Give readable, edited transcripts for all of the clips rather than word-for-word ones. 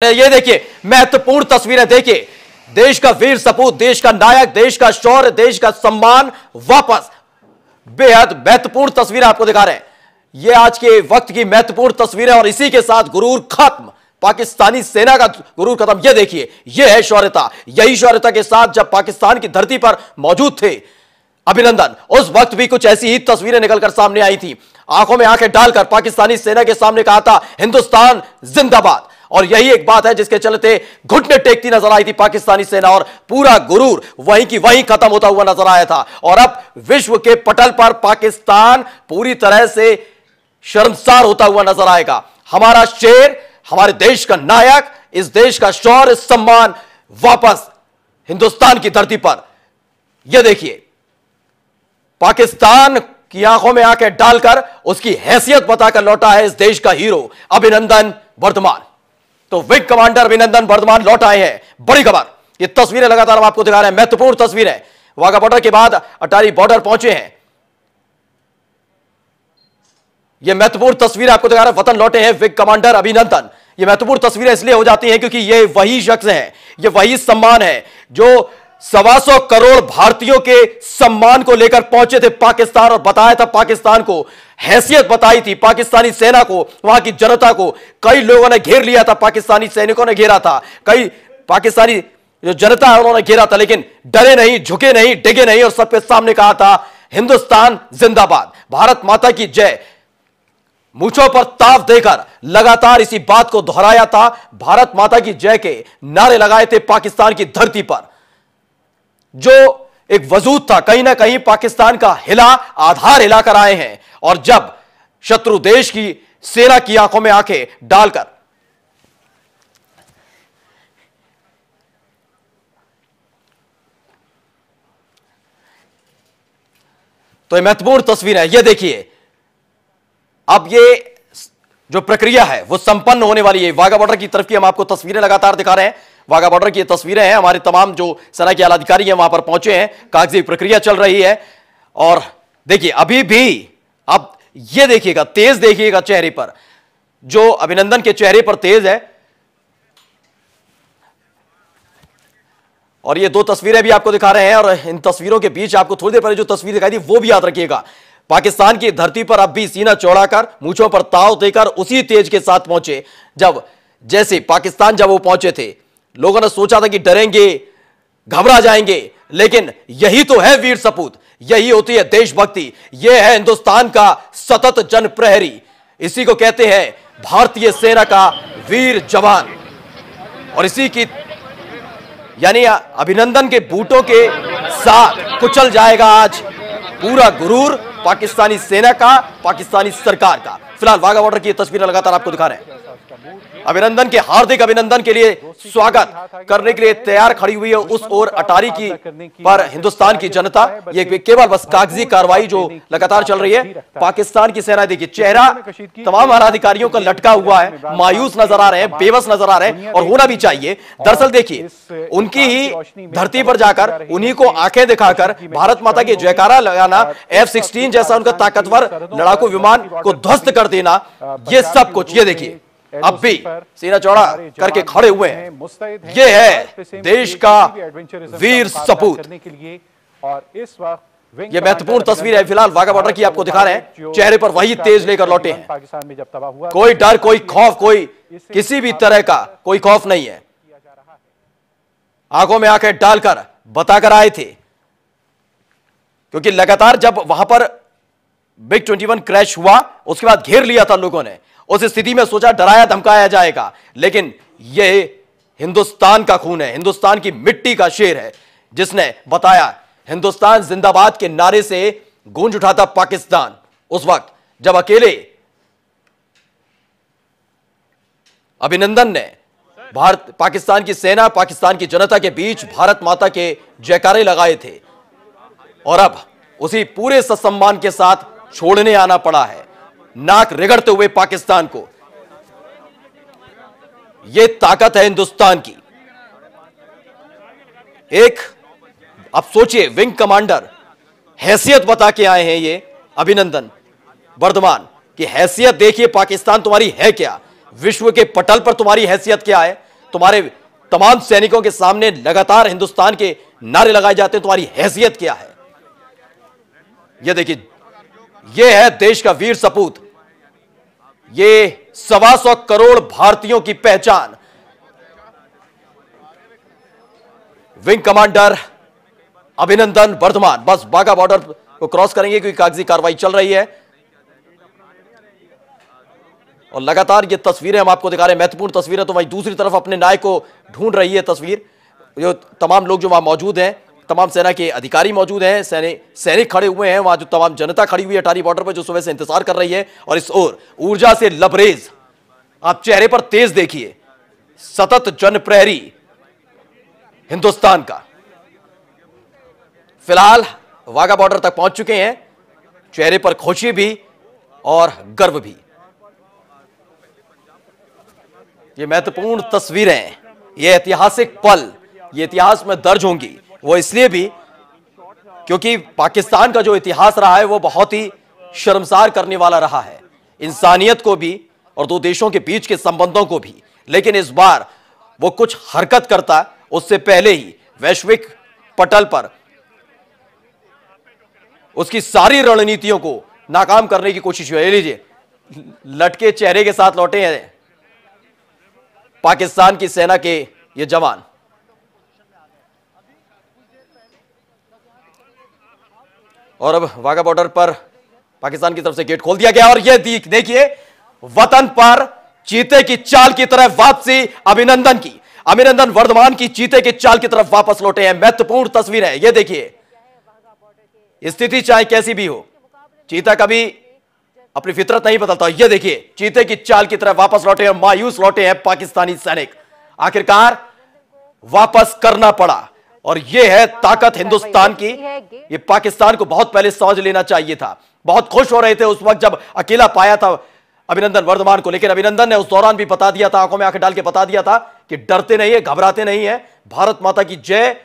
ये देखिए महत्वपूर्ण तस्वीरें देखिए, देश का वीर सपूत, देश का नायक, देश का शौर्य, देश का सम्मान वापस। बेहद महत्वपूर्ण तस्वीरें आपको दिखा रहे हैं। ये आज के वक्त की महत्वपूर्ण तस्वीरें और इसी के साथ गुरूर खत्म, पाकिस्तानी सेना का गुरूर खत्म। ये देखिए, ये है शौर्यता। यही शौर्यता के साथ जब पाकिस्तान की धरती पर मौजूद थे अभिनंदन, उस वक्त भी कुछ ऐसी ही तस्वीरें निकलकर सामने आई थी। आंखों में आंखें डालकर पाकिस्तानी सेना के सामने कहा था हिंदुस्तान जिंदाबाद। और यही एक बात है जिसके चलते घुटने टेकती नजर आई थी पाकिस्तानी सेना और पूरा गुरूर वहीं की वहीं खत्म होता हुआ नजर आया था। और अब विश्व के पटल पर पाकिस्तान पूरी तरह से शर्मसार होता हुआ नजर आएगा। हमारा शेर, हमारे देश का नायक, इस देश का शौर्य सम्मान वापस हिंदुस्तान की धरती पर। यह देखिए, पाकिस्तान की आंखों में आंखें डालकर उसकी हैसियत बताकर लौटा है इस देश का हीरो अभिनंदन वर्धमान। तो विंग कमांडर अभिनंदन वर्धमान लौट आए हैं। बड़ी खबर, ये तस्वीरें लगातार हम आपको दिखा रहे हैं, महत्वपूर्ण तस्वीरें। वाघा बॉर्डर के बाद अटारी बॉर्डर पहुंचे हैं। ये महत्वपूर्ण तस्वीरें आपको दिखा रहे हैं, वतन लौटे हैं विंग कमांडर अभिनंदन। ये महत्वपूर्ण तस्वीरें इसलिए हो जाती हैं क्योंकि ये वही शख्स हैं, ये वही सम्मान है जो 125 करोड़ भारतीयों के सम्मान को लेकर पहुंचे थे पाकिस्तान और बताया था पाकिस्तान को, हैसियत बताई थी पाकिस्तानी सेना को, वहां की जनता को। कई लोगों ने घेर लिया था, पाकिस्तानी सैनिकों ने घेरा था, कई पाकिस्तानी जो जनता है उन्होंने घेरा था, लेकिन डरे नहीं, झुके नहीं, डिगे नहीं और सबके सामने कहा था हिंदुस्तान जिंदाबाद, भारत माता की जय। मूंछों पर ताव देकर लगातार इसी बात को दोहराया था, भारत माता की जय के नारे लगाए थे पाकिस्तान की धरती पर। जो एक वजूद था, कहीं ना कहीं पाकिस्तान का हिला, आधार हिलाकर आए हैं। और जब शत्रु देश की सेना की आंखों में आंखें डालकर तो ये महत्वपूर्ण तस्वीर है। ये देखिए, अब ये जो प्रक्रिया है वो संपन्न होने वाली है। वाघा बॉर्डर की तरफ की हम आपको तस्वीरें लगातार दिखा रहे हैं। वाघा बॉर्डर की ये तस्वीरें हैं, हमारे तमाम जो सेना के आला अधिकारी हैं वहां पर पहुंचे हैं, कागजी प्रक्रिया चल रही है। और देखिए, अभी भी अब ये देखिएगा, तेज देखिएगा चेहरे पर, जो अभिनंदन के चेहरे पर तेज है। और ये दो तस्वीरें भी आपको दिखा रहे हैं और इन तस्वीरों के बीच आपको थोड़ी देर पहले जो तस्वीर दिखाई थी वो भी याद रखिएगा। पाकिस्तान की धरती पर अब भी सीना चौड़ाकर, मूंछों पर ताव देकर उसी तेज के साथ पहुंचे जब, जैसे पाकिस्तान जब वो पहुंचे थे, लोगों ने सोचा था कि डरेंगे, घबरा जाएंगे, लेकिन यही तो है वीर सपूत, यही होती है देशभक्ति, यह है हिंदुस्तान का सतत जन प्रहरी, इसी को कहते हैं भारतीय सेना का वीर जवान। और इसी की यानी अभिनंदन के बूटों के साथ कुचल जाएगा आज पूरा गुरूर पाकिस्तानी सेना का, पाकिस्तानी सरकार का। फिलहाल वाघा बॉर्डर की तस्वीरें लगातार आपको दिखा रहे हैं। अभिनंदन के हार्दिक अभिनंदन के लिए स्वागत करने के लिए तैयार खड़ी हुई है उस ओर अटारी की पर हिंदुस्तान की जनता। ये केवल बस कागजी कार्रवाई जो लगातार चल रही है। पाकिस्तान की सेना देखिए, चेहरा तमाम आला अधिकारियों का लटका हुआ है, मायूस नजर आ रहे हैं, बेबस नजर आ रहे हैं, और होना भी चाहिए। दरअसल देखिए, उनकी ही धरती पर जाकर उन्हीं को आंखें दिखाकर भारत माता की जयकारा लगाना, F-16 जैसा उनका ताकतवर लड़ाकू विमान को ध्वस्त कर देना, ये सब कुछ ये देखिए अब भी सीना चौड़ा करके खड़े हुए हैं। ये है देश का वीर सपूत। और इस वक्त ये महत्वपूर्ण तस्वीर है फिलहाल वाघा बॉर्डर की आपको दिखा रहे हैं। चेहरे पर वही तेज लेकर लौटे हैं। पाकिस्तान में जब तबाह हुआ, कोई डर, कोई खौफ, कोई किसी भी तरह का कोई खौफ नहीं है। आंखों में आंखें डालकर बताकर आए थे, क्योंकि लगातार जब वहां पर MiG 21 क्रैश हुआ उसके बाद घेर लिया था लोगों ने। उस स्थिति में सोचा डराया धमकाया जाएगा, लेकिन यह हिंदुस्तान का खून है, हिंदुस्तान की मिट्टी का शेर है, जिसने बताया हिंदुस्तान जिंदाबाद के नारे से गूंज उठा था पाकिस्तान। उस वक्त जब अकेले अभिनंदन ने भारत पाकिस्तान की सेना, पाकिस्तान की जनता के बीच भारत माता के जयकारे लगाए थे, और अब उसी पूरे ससम्मान के साथ छोड़ने आना पड़ा है, नाक रगड़ते हुए पाकिस्तान को। यह ताकत है हिंदुस्तान की। एक अब सोचिए, विंग कमांडर हैसियत बता के आए हैं ये अभिनंदन वर्धमान की हैसियत देखिए, पाकिस्तान तुम्हारी है क्या, विश्व के पटल पर तुम्हारी हैसियत क्या है। तुम्हारे तमाम सैनिकों के सामने लगातार हिंदुस्तान के नारे लगाए जाते हैं, तुम्हारी हैसियत क्या है? यह देखिए, यह है देश का वीर सपूत, ये 125 करोड़ भारतीयों की पहचान। विंग कमांडर अभिनंदन वर्धमान बस बाघा बॉर्डर को क्रॉस करेंगे क्योंकि कागजी कार्रवाई चल रही है और लगातार ये तस्वीरें हम आपको दिखा रहे हैं, महत्वपूर्ण तस्वीरें। तो वहीं दूसरी तरफ अपने नायक को ढूंढ रही है तस्वीर, जो तमाम लोग जो वहां मौजूद हैं, तमाम सेना के अधिकारी मौजूद हैं, सैनिक खड़े हुए हैं, वहां जो तमाम जनता खड़ी हुई है अटारी बॉर्डर पर, जो सुबह से इंतजार कर रही है। और इस ओर ऊर्जा से लबरेज, आप चेहरे पर तेज देखिए, सतत जन प्रहरी हिंदुस्तान का फिलहाल वाघा बॉर्डर तक पहुंच चुके हैं, चेहरे पर खुशी भी और गर्व भी। ये महत्वपूर्ण तस्वीरें, ये ऐतिहासिक पल, ये इतिहास में दर्ज होंगी। वो इसलिए भी क्योंकि पाकिस्तान का जो इतिहास रहा है वो बहुत ही शर्मसार करने वाला रहा है, इंसानियत को भी और दो देशों के बीच के संबंधों को भी। लेकिन इस बार वो कुछ हरकत करता उससे पहले ही वैश्विक पटल पर उसकी सारी रणनीतियों को नाकाम करने की कोशिश हुई। लीजिए, लटके चेहरे के साथ लौटे हैं पाकिस्तान की सेना के ये जवान। और अब वाघा बॉर्डर पर पाकिस्तान की तरफ से गेट खोल दिया गया और ये देखिए, वतन पर चीते की चाल की तरफ वापसी अभिनंदन वर्धमान की चीते की चाल की तरफ वापस लौटे हैं। महत्वपूर्ण तस्वीर है, ये देखिए, स्थिति चाहे कैसी भी हो, चीता कभी अपनी फितरत नहीं बदलता। ये देखिए, चीते की चाल की तरफ वापस लौटे हैं, मायूस लौटे हैं पाकिस्तानी सैनिक। आखिरकार वापस करना पड़ा और यह है ताकत हिंदुस्तान की। ये पाकिस्तान को बहुत पहले समझ लेना चाहिए था। बहुत खुश हो रहे थे उस वक्त जब अकेला पाया था अभिनंदन वर्धमान को, लेकिन अभिनंदन ने उस दौरान भी बता दिया था, आंखों में आंखें डाल के बता दिया था कि डरते नहीं है, घबराते नहीं है, भारत माता की जय,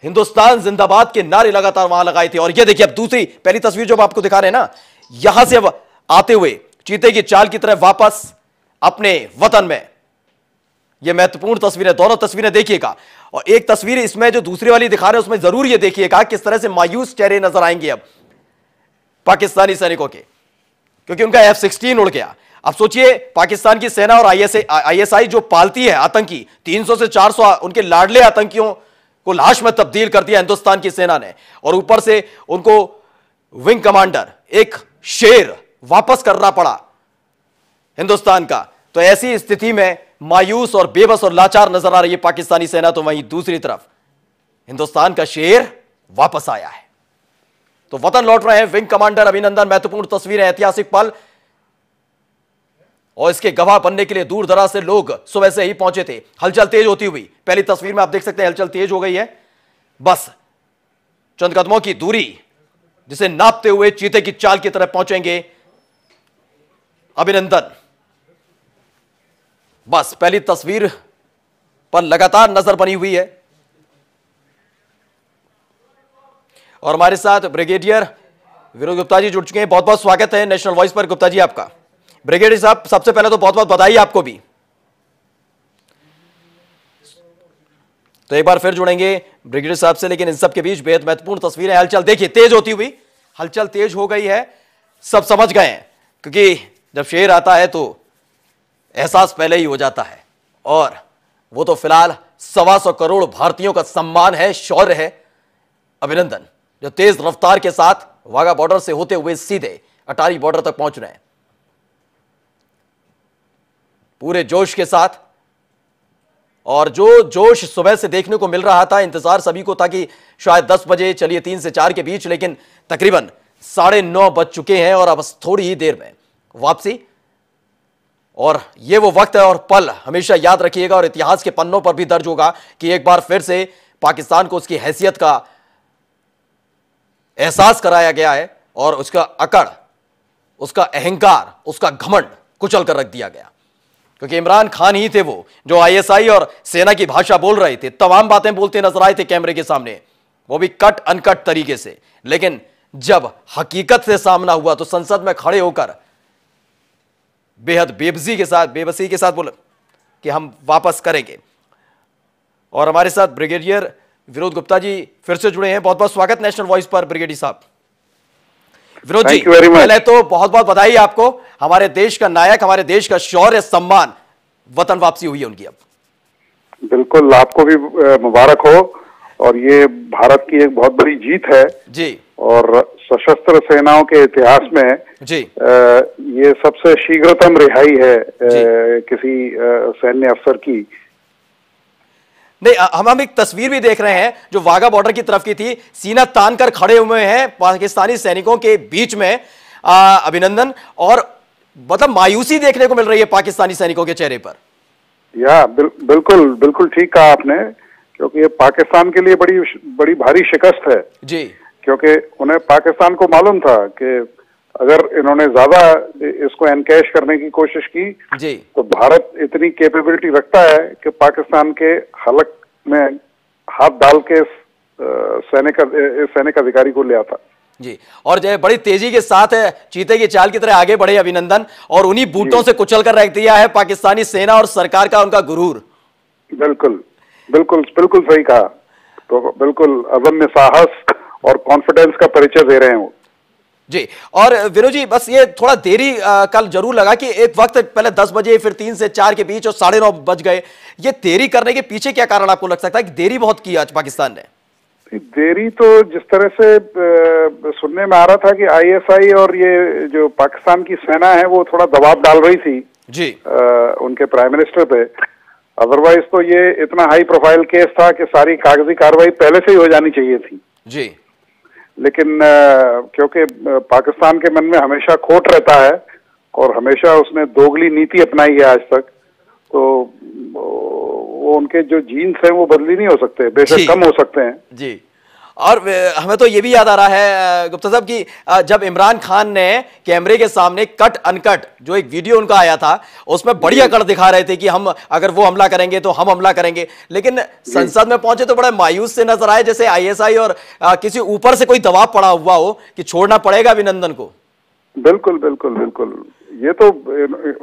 हिंदुस्तान जिंदाबाद के नारे लगातार वहां लगाए थे। और ये देखिए, अब दूसरी पहली तस्वीर जो आपको दिखा रहे हैं ना, यहां से अब आते हुए चीते की चाल की तरफ वापस अपने वतन में, ये महत्वपूर्ण तस्वीरें, दोनों तस्वीरें देखिएगा। और एक तस्वीर इसमें जो दूसरी वाली दिखा रहे हैं उसमें जरूर ये देखिएगा किस तरह से मायूस चेहरे नजर आएंगे अब पाकिस्तानी सैनिकों के, क्योंकि उनका F-16 उड़ गया। अब सोचिए, पाकिस्तान की सेना और ISI जो पालती है आतंकी, 300 से 400 उनके लाडले आतंकियों को लाश में तब्दील कर दिया हिंदुस्तान की सेना ने, और ऊपर से उनको विंग कमांडर, एक शेर वापस करना पड़ा हिंदुस्तान का। तो ऐसी स्थिति में मायूस और बेबस और लाचार नजर आ रही है पाकिस्तानी सेना। तो वहीं दूसरी तरफ हिंदुस्तान का शेर वापस आया है, तो वतन लौट रहे हैं विंग कमांडर अभिनंदन। महत्वपूर्ण तस्वीरें, ऐतिहासिक पल, और इसके गवाह बनने के लिए दूर दराज से लोग सुबह से ही पहुंचे थे। हलचल तेज होती हुई पहली तस्वीर में आप देख सकते हैं, हलचल तेज हो गई है। बस चंद कदमों की दूरी जिसे नापते हुए चीते की चाल की तरफ पहुंचेंगे अभिनंदन। बस पहली तस्वीर पर लगातार नजर बनी हुई है। और हमारे साथ ब्रिगेडियर विनोद गुप्ता जी जुड़ चुके हैं। बहुत बहुत स्वागत है नेशनल वॉइस पर गुप्ता जी आपका। ब्रिगेडियर साहब, सबसे पहले तो बहुत बहुत बधाई आपको भी। तो एक बार फिर जुड़ेंगे ब्रिगेडियर साहब से, लेकिन इन सब के बीच बेहद महत्वपूर्ण तस्वीरें, हलचल देखिए तेज होती हुई, हलचल तेज हो गई है, सब समझ गए हैं, क्योंकि जब शेर आता है तो एहसास पहले ही हो जाता है। और वो तो फिलहाल 125 करोड़ भारतीयों का सम्मान है, शौर्य है अभिनंदन, जो तेज रफ्तार के साथ वाघा बॉर्डर से होते हुए सीधे अटारी बॉर्डर तक पहुंच रहे हैं पूरे जोश के साथ। और जो जोश सुबह से देखने को मिल रहा था, इंतजार सभी को था कि शायद 10 बजे, चलिए 3 से 4 के बीच, लेकिन तकरीबन 9:30 बज चुके हैं और अब थोड़ी ही देर में वापसी। और ये वो वक्त है और पल हमेशा याद रखिएगा और इतिहास के पन्नों पर भी दर्ज होगा कि एक बार फिर से पाकिस्तान को उसकी हैसियत का एहसास कराया गया है और उसका अकड़, उसका अहंकार, उसका घमंड कुचल कर रख दिया गया। क्योंकि इमरान खान ही थे वो जो ISI और सेना की भाषा बोल रहे थे, तमाम बातें बोलते नजर आए थे कैमरे के सामने, वो भी कट अनकट तरीके से। लेकिन जब हकीकत से सामना हुआ तो संसद में खड़े होकर बेहद बेबसी के साथ बोले, कि हम वापस करेंगे। और हमारे साथ ब्रिगेडियर विनोद गुप्ता जी फिर से जुड़े हैं। बहुत बहुत स्वागत नेशनल वॉइस पर ब्रिगेडियर साहब। विनोद जी, पहले तो बहुत बहुत बधाई आपको। हमारे देश का नायक, हमारे देश का शौर्य सम्मान, वतन वापसी हुई है उनकी अब। बिल्कुल, आपको भी मुबारक हो। और ये भारत की एक बहुत बड़ी जीत है जी। और सशस्त्र सेनाओं के इतिहास में जी ये सबसे शीघ्रतम रिहाई है किसी सैन्य अफसर की। नहीं, हम एक तस्वीर भी देख रहे हैं जो वाघा बॉर्डर की तरफ की थी। सीना तान कर खड़े हुए हैं पाकिस्तानी सैनिकों के बीच में अभिनंदन, और मतलब मायूसी देखने को मिल रही है पाकिस्तानी सैनिकों के चेहरे पर। बिल्कुल बिल्कुल ठीक कहा आपने, क्योंकि ये पाकिस्तान के लिए बड़ी भारी शिकस्त है जी। क्योंकि उन्हें पाकिस्तान को मालूम था कि अगर इन्होंने ज्यादा इसको एनकैश करने की कोशिश की जी, तो भारत इतनी कैपेबिलिटी रखता है कि पाकिस्तान के हलक में हाथ डाल के सैनिक अधिकारी को ले आता जी। और जो बड़ी तेजी के साथ चीते की चाल की तरह आगे बढ़े अभिनंदन, और उन्हीं बूटों से कुचल कर रख दिया है पाकिस्तानी सेना और सरकार का उनका गुरूर। बिल्कुल बिल्कुल बिल्कुल सही कहा। तो बिल्कुल अदम्य साहस और कॉन्फिडेंस का परिचय दे रहे हैं वो जी। और विनोद जी, बस ये थोड़ा देरी कल जरूर लगा कि एक वक्त पहले 10 बजे, फिर 3 से 4 के बीच और 9:30 बज गए। ये देरी करने के पीछे क्या कारण आपको लग सकता है कि देरी बहुत की आज पाकिस्तान ने? देरी तो जिस तरह से सुनने में आ रहा था कि आईएसआई और ये जो पाकिस्तान की सेना है वो थोड़ा दबाव डाल रही थी जी उनके प्राइम मिनिस्टर पे। अदरवाइज तो ये इतना हाई प्रोफाइल केस था कि सारी कागजी कार्रवाई पहले से ही हो जानी चाहिए थी जी। लेकिन क्योंकि पाकिस्तान के मन में हमेशा खोट रहता है और हमेशा उसने दोगली नीति अपनाई है आज तक, तो वो उनके जो जीन्स हैं वो बदली नहीं हो सकते, बेशक कम हो सकते हैं जी। और हमें तो ये भी याद आ रहा है गुप्ता साहब कि जब इमरान खान ने कैमरे के सामने कट अनकट जो एक वीडियो उनका आया था उसमें बढ़िया कर दिखा रहे थे कि हम अगर वो हमला करेंगे तो हम हमला करेंगे, लेकिन संसद में पहुंचे तो बड़े मायूस से नजर आए, जैसे आईएसआई और किसी ऊपर से कोई दबाव पड़ा हुआ हो कि छोड़ना पड़ेगा अभिनंदन को। बिल्कुल बिल्कुल बिल्कुल, ये तो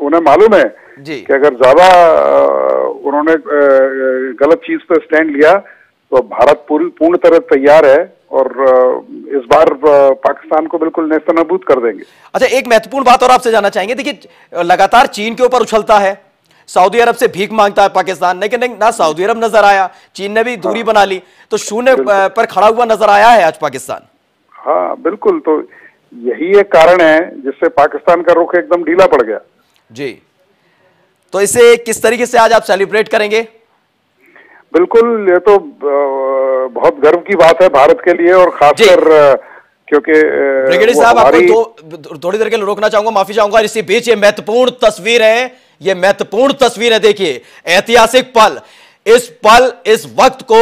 उन्हें मालूम है जी कि अगर ज्यादा उन्होंने गलत चीज पे स्टैंड लिया तो भारत पूर्ण तरह तैयार है और इस बार पाकिस्तान को बिल्कुल नेस्तनाबूद कर देंगे। अच्छा, एक महत्वपूर्ण बात और आपसे जानना चाहेंगे। देखिए, लगातार चीन के ऊपर उछलता है, सऊदी अरब से भीख मांगता है पाकिस्तान, लेकिन ना सऊदी अरब नजर आया, चीन ने भी दूरी बना ली, तो शून्य पर खड़ा हुआ नजर आया है आज पाकिस्तान। हाँ बिल्कुल, तो यही एक कारण है जिससे पाकिस्तान का रुख एकदम ढीला पड़ गया जी। तो इसे किस तरीके से आज आप सेलिब्रेट करेंगे? बिल्कुल, ये तो बहुत गर्व की बात है भारत के लिए और खासकर क्योंकि ब्रिगेडियर साहब, आपको थोड़ी देर के लिए रोकना चाहूंगा, माफी चाहूंगा। इसी बीच ये महत्वपूर्ण तस्वीर है, ये महत्वपूर्ण तस्वीर है। देखिए, ऐतिहासिक पल, इस वक्त को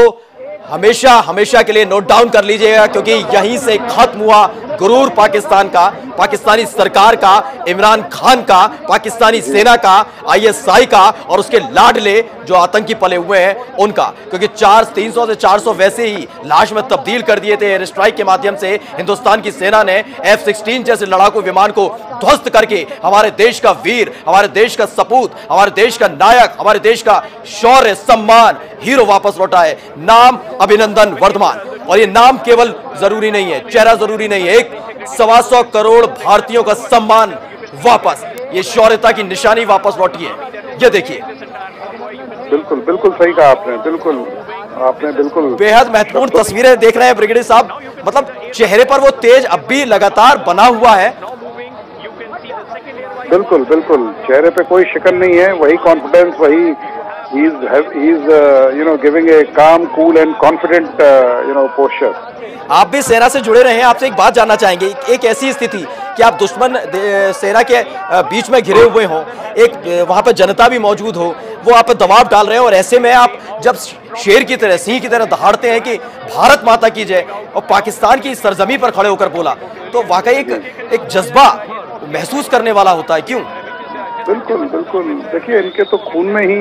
हमेशा हमेशा के लिए नोट डाउन कर लीजिएगा, क्योंकि यहीं से खत्म हुआ गुरूर पाकिस्तान का, पाकिस्तानी सरकार का, इमरान खान का, पाकिस्तानी सेना का, आईएसआई का और उसके लाडले जो आतंकी पले हुए हैं उनका। क्योंकि 300 से 400 वैसे ही लाश में तब्दील कर दिए थे एयर स्ट्राइक के माध्यम से। हिंदुस्तान की सेना ने F-16 जैसे लड़ाकू विमान को ध्वस्त करके हमारे देश का वीर, हमारे देश का सपूत, हमारे देश का नायक, हमारे देश का शौर्य, सम्मान, हीरो वापस लौटा है। नाम अभिनंदन वर्धमान। और ये नाम केवल जरूरी नहीं है, चेहरा जरूरी नहीं है, एक 125 करोड़ भारतीयों का सम्मान वापस, ये शौर्यता की निशानी वापस लौटी है। ये देखिए, बिल्कुल बिल्कुल सही कहा आपने, आपने बिल्कुल बेहद महत्वपूर्ण तस्वीरें देख रहे हैं ब्रिगेडियर साहब। मतलब चेहरे पर वो तेज अब भी लगातार बना हुआ है। बिल्कुल बिल्कुल, चेहरे पे कोई शिकन नहीं है, वही कॉन्फिडेंस, वही he is giving a calm, cool and confident posture। आप भी सेना से जुड़े रहे हैं, आपसे एक बात जानना चाहेंगे। एक ऐसी स्थिति कि आप दुश्मन सेना के बीच में घिरे हुए हों, एक वहां पर जनता भी मौजूद हो, वो आप पर दबाव डाल रहे हैं, और ऐसे में आप जब शेर की तरह, सिंह की तरह दहाड़ते हैं कि भारत माता की जय, और पाकिस्तान की सरजमी पर खड़े होकर बोला, तो वाकई एक जज्बा महसूस करने वाला होता है। क्यों? बिल्कुल बिल्कुल, देखिए इनके तो खून में ही